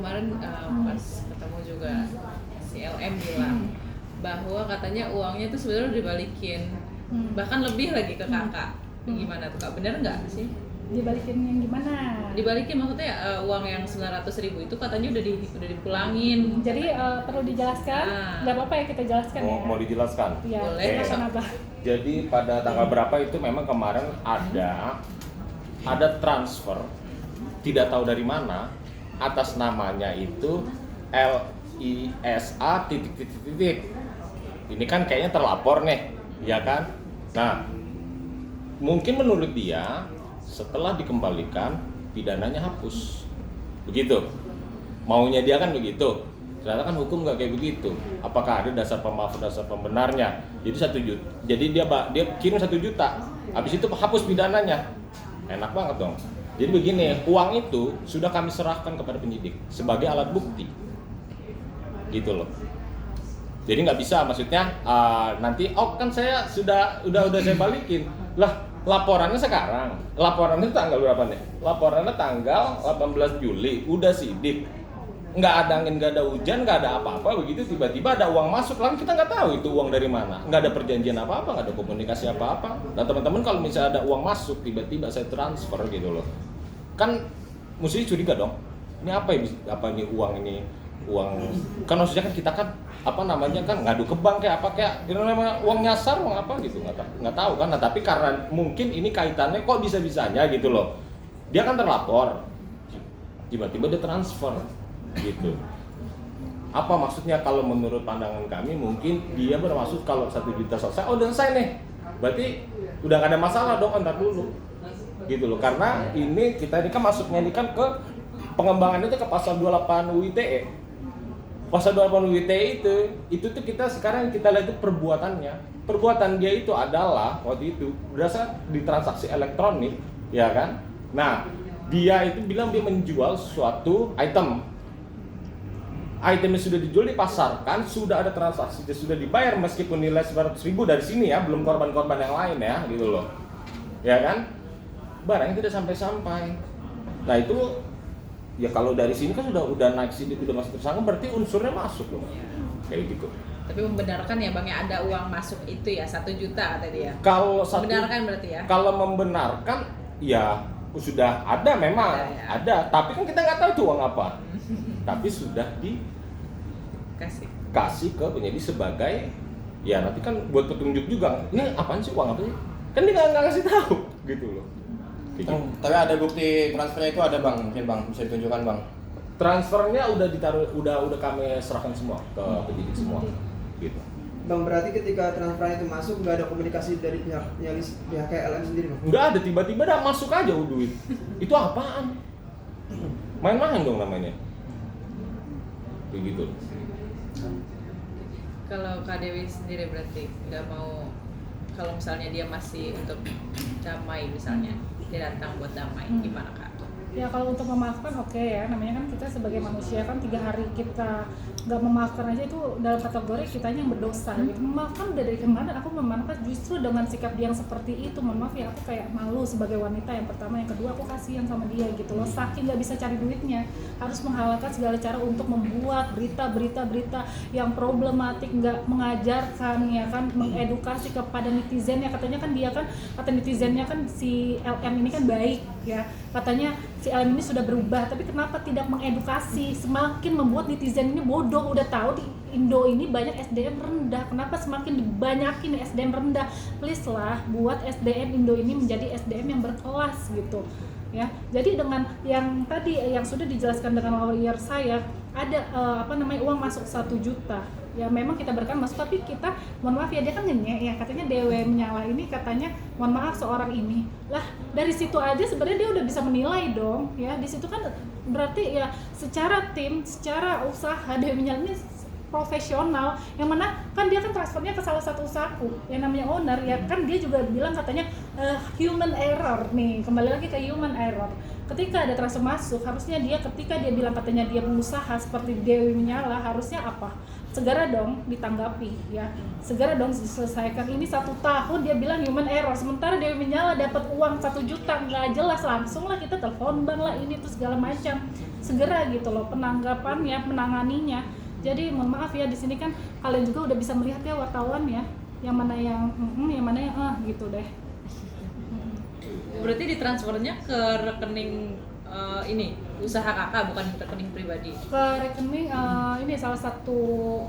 kemarin pas ketemu juga si LM bilang bahwa katanya uangnya tuh sebenarnya udah dibalikin, bahkan lebih lagi ke kakak. Gimana tuh kak, bener nggak sih? Dibalikin yang gimana? Dibalikin maksudnya uang yang 900.000 itu katanya udah dipulangin. Jadi perlu dijelaskan? Nggak apa-apa ya kita jelaskan ya? Mau dijelaskan? Iya, boleh. kenapa? Jadi pada tanggal berapa itu memang kemarin ada transfer tidak tahu dari mana atas namanya itu LISA titik. Ini kan kayaknya terlapor nih, ya kan? Nah, mungkin menurut dia setelah dikembalikan pidananya hapus, begitu. Maunya dia kan begitu. Ternyata kan hukum nggak kayak begitu. Apakah ada dasar pemaaf, dasar pembenarnya? Jadi 1 juta. Jadi dia kirim 1 juta. Habis itu hapus pidananya. Enak banget dong. Jadi begini, uang itu sudah kami serahkan kepada penyidik sebagai alat bukti, gitu loh. Jadi nggak bisa, maksudnya nanti kan saya udah saya balikin lah, laporannya sekarang, laporannya tanggal berapa nih? Laporannya tanggal 18 Juli, udah sidik, nggak ada angin, nggak ada hujan, nggak ada apa-apa, begitu tiba-tiba ada uang masuk, lalu kita nggak tahu itu uang dari mana, nggak ada perjanjian apa-apa, nggak ada komunikasi apa-apa. Nah teman-teman kalau misalnya ada uang masuk, tiba-tiba saya transfer gitu loh, kan mesti curiga dong, ini apa ini uang, kan maksudnya kan kita kan ngadu ke bank kayak apa, kayak namanya uang nyasar, uang apa gitu, nggak tahu kan. Nah tapi karena mungkin ini kaitannya kok bisa-bisanya gitu loh, dia kan terlapor, tiba-tiba dia transfer gitu. Apa maksudnya? Kalau menurut pandangan kami mungkin dia bermaksud kalau 1 juta selesai, udah selesai nih, berarti udah gak ada masalah dong, entar dulu gitu loh. Karena ini kita ini kan masuknya ini kan ke pengembangan itu ke pasal 28 UU ITE. Pasal 28 UU ITE itu tuh kita sekarang kita lihat itu perbuatannya. Perbuatan dia itu adalah waktu itu berdasar di transaksi elektronik, ya kan? Nah, dia itu bilang dia menjual suatu item. Itemnya sudah dijual, dipasarkan, sudah ada transaksi, sudah dibayar meskipun nilai 900.000 dari sini ya, belum korban-korban yang lain ya, gitu loh. Ya kan? Barangnya tidak sampai-sampai. Nah, itu ya kalau dari sini kan udah naik sidik, udah masuk tersangka, berarti unsurnya masuk loh. Kayak gitu. Tapi membenarkan ya Bang ya ada uang masuk itu ya 1 juta tadi ya. Kalau membenarkan berarti ya. Kalau membenarkan ya sudah ada memang ada, tapi kan kita nggak tahu itu uang apa. Tapi sudah dikasih ke penyidik sebagai ya nanti kan buat petunjuk juga. Ini apaan sih, uang apa sih? Kan dia nggak ngasih tahu gitu loh. Gitu. Tapi ada bukti transfernya itu ada Bang, mungkin Bang bisa ditunjukkan Bang. Transfernya udah ditaruh, udah kami serahkan semua ke penyidik semua, gitu. Bang, berarti ketika transferan itu masuk nggak ada komunikasi dari pihak KLM sendiri Bang? Nggak ada, tiba-tiba dah masuk aja duit. Itu apaan? Main-main dong namanya. Kayak gitu. Kalau Kak Dewi sendiri berarti nggak mau, kalau misalnya dia masih untuk damai misalnya, dia datang buat damai, gimana Kak? Ya kalau untuk memaafkan oke ya, namanya kan kita sebagai manusia kan 3 hari kita nggak memaafkan aja itu dalam kategori kitanya yang berdosa gitu. Memaafkan udah dari kemarin, aku memaafkan justru dengan sikap dia yang seperti itu. Mohon maaf ya, aku kayak malu sebagai wanita yang pertama, yang kedua aku kasihan sama dia gitu loh. Saking nggak bisa cari duitnya, harus menghalalkan segala cara untuk membuat berita yang problematik, nggak mengajarkan ya kan, mengedukasi kepada netizen ya. Katanya kan dia kan, kata netizennya kan si LM ini kan baik ya, katanya si LM ini sudah berubah, tapi kenapa tidak mengedukasi, semakin membuat netizen ini bodoh. Udah tahu di Indo ini banyak SDM rendah, kenapa semakin dibanyakin SDM rendah? Please lah, buat SDM Indo ini menjadi SDM yang berkelas gitu ya. Jadi dengan yang tadi yang sudah dijelaskan dengan lawyer saya, ada uang masuk 1 juta ya, memang kita berkan masuk, tapi kita mohon maaf ya, dia kan ngenyek ya, katanya Dewe menyala ini, katanya mohon maaf seorang ini lah, dari situ aja sebenarnya dia udah bisa menilai dong ya. Di situ kan berarti ya secara tim, secara usaha Dewe menyala ini profesional, yang mana kan dia kan transfernya ke salah satu usahaku yang namanya owner ya kan, dia juga bilang katanya human error nih, kembali lagi ke human error. ketika ada transfer masuk, harusnya dia ketika dia bilang katanya dia pengusaha seperti Dewi Menyala, harusnya apa? Segera dong ditanggapi ya, segera dong diselesaikan. Ini 1 tahun dia bilang human error, sementara Dewi Menyala dapat uang 1 juta, nggak jelas, langsung lah kita telepon bank lah ini tuh segala macam, segera gitu loh penanggapannya, menanganinya. Jadi mohon maaf ya, di sini kan kalian juga udah bisa melihat ya wartawan ya, yang mana yang gitu deh. Berarti ditransfernya ke rekening ini usaha kakak, bukan rekening pribadi. Ke rekening ini salah satu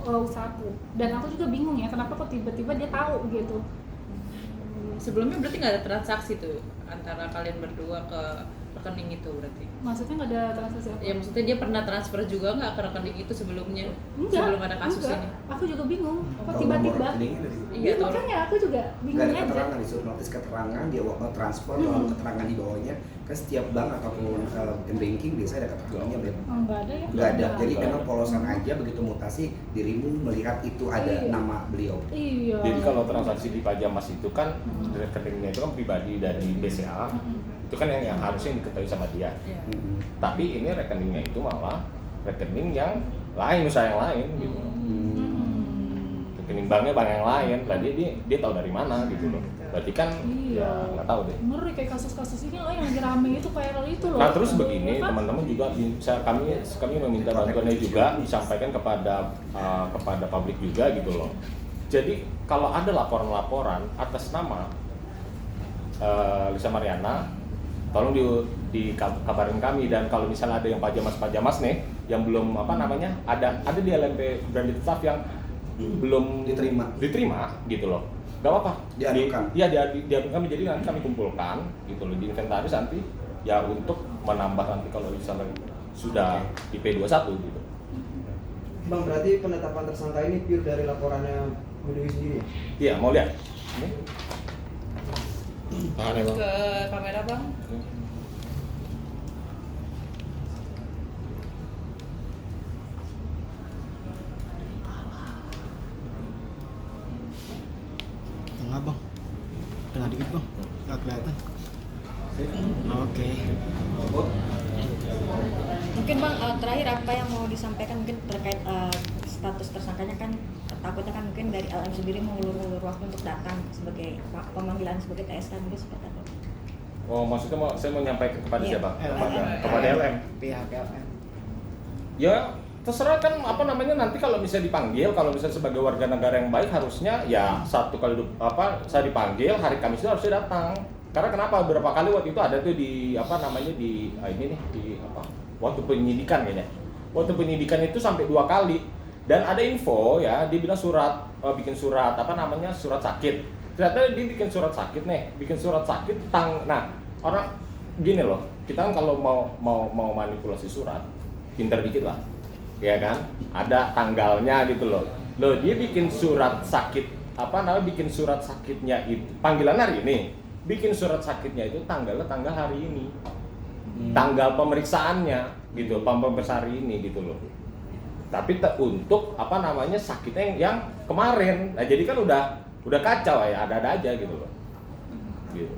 usahaku, dan aku juga bingung ya kenapa kok tiba-tiba dia tahu gitu. Sebelumnya berarti nggak ada transaksi tuh antara kalian berdua ke rekening itu berarti? Maksudnya nggak ada transaksi apa? Ya maksudnya dia pernah transfer juga nggak ke rekening itu sebelumnya? Enggak, Sebelum ada kasus enggak. ini? Aku juga bingung, kok Tahu tiba-tiba. nomor rekeningnya dari Iya, Iya, tahu. makanya aku juga nggak bingung ada aja. keterangan, disuruh notis keterangan, dia mau transfer lalu keterangan di bawahnya kan setiap bank ataupun banking biasanya ada keterangannya, Beb. Oh, nggak ada ya? Nggak ada, jadi Nggak memang ada. polosan aja begitu mutasi dirimu melihat itu ada Iya. nama beliau. Iya. Jadi kalau transaksi di Pajamas itu kan rekeningnya itu kan pribadi dari BCA, itu kan yang harusnya diketahui sama dia. Iya. Mm-mm. Tapi ini rekeningnya itu malah rekening yang lain, usaha yang lain gitu. Rekening banknya bank yang lain, lah dia tahu dari mana gitu loh. Berarti kan Iya. ya nggak tahu deh. Ngeri kayak kasus-kasus ini loh yang lagi rame itu, viral itu loh. Nah terus begini, Apa? teman-teman juga bisa kami meminta bantuannya juga disampaikan kepada publik juga gitu loh. Jadi kalau ada laporan-laporan atas nama Lisa Mariana, tolong dikabarin kami. Dan kalau misalnya ada yang pajamas nih yang belum ada di LMP branded staff yang belum diterima gitu loh, gak apa-apa, Diadukan. diadukan kami, jadi nanti kami kumpulkan gitu loh, di inventaris nanti ya untuk menambah nanti kalau misalnya sudah di P21 gitu. Bang, berarti penetapan tersangka ini pure dari laporannya Bu Dewi sendiri ya? Iya, mau lihat ini tangannya bang. Ke kamera bang. Tengah bang, tengah dikit bang, nggak kelihatan. Oke. Mungkin bang, terakhir apa yang mau disampaikan mungkin terkait status tersangkanya kan takutnya kan mungkin dari LM sendiri mengulur-ulur waktu untuk datang sebagai pemanggilan sebagai TSK, mungkin seperti apa? Oh maksudnya saya mau nyampaikan kepada Iya. siapa? Kepada LM. Pihak LM. Ya terserah kan nanti kalau misalnya dipanggil, kalau misalnya sebagai warga negara yang baik harusnya ya saya dipanggil hari Kamis itu harusnya datang. Karena kenapa, beberapa kali waktu itu ada tuh di waktu penyidikan kayaknya. Waktu penyidikan itu sampai 2 kali, dan ada info ya, dia bilang bikin surat surat sakit. Ternyata dia bikin surat sakit nah orang gini loh, kita kan kalau mau manipulasi surat pinter dikit lah ya kan, ada tanggalnya gitu loh. Dia bikin surat sakit bikin surat sakitnya itu panggilan hari ini, bikin surat sakitnya itu tanggal hari ini, tanggal pemeriksaannya gitu, pemeriksaan hari ini gitu loh. Tapi untuk sakitnya yang kemarin. Nah jadi kan udah kacau ya, ada aja gitu loh. Gitu.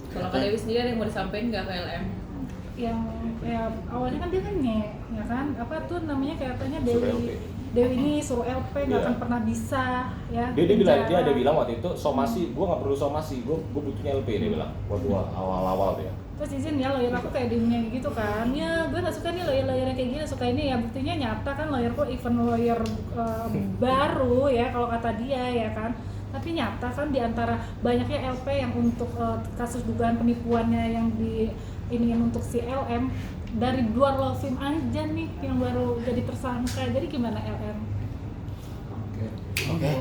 Kalau Kak Dewi sendiri ada yang mau disampaikan nggak ke LM? Yang kayak awalnya kan dia nanya, ya kan, apa tuh namanya katanya Suruh LP. Dewi ini suruh LP nggak Iya. akan pernah bisa ya. Dia ada bilang waktu itu somasi, gue nggak perlu somasi, gue butuhnya LP, dia bilang waktu awal dia. Terus izin ya lawyer aku kayak dimnya gitu kan, ya gue nggak suka nih lawyer yang kayak gini, suka ini ya, buktinya nyata kan lawyerku even lawyer baru ya kalau kata dia ya kan, tapi nyata kan diantara banyaknya LP yang untuk kasus dugaan penipuannya yang diiniin untuk si LM, dari 2 law firm aja nih yang baru jadi tersangka. Jadi gimana LM? Oke.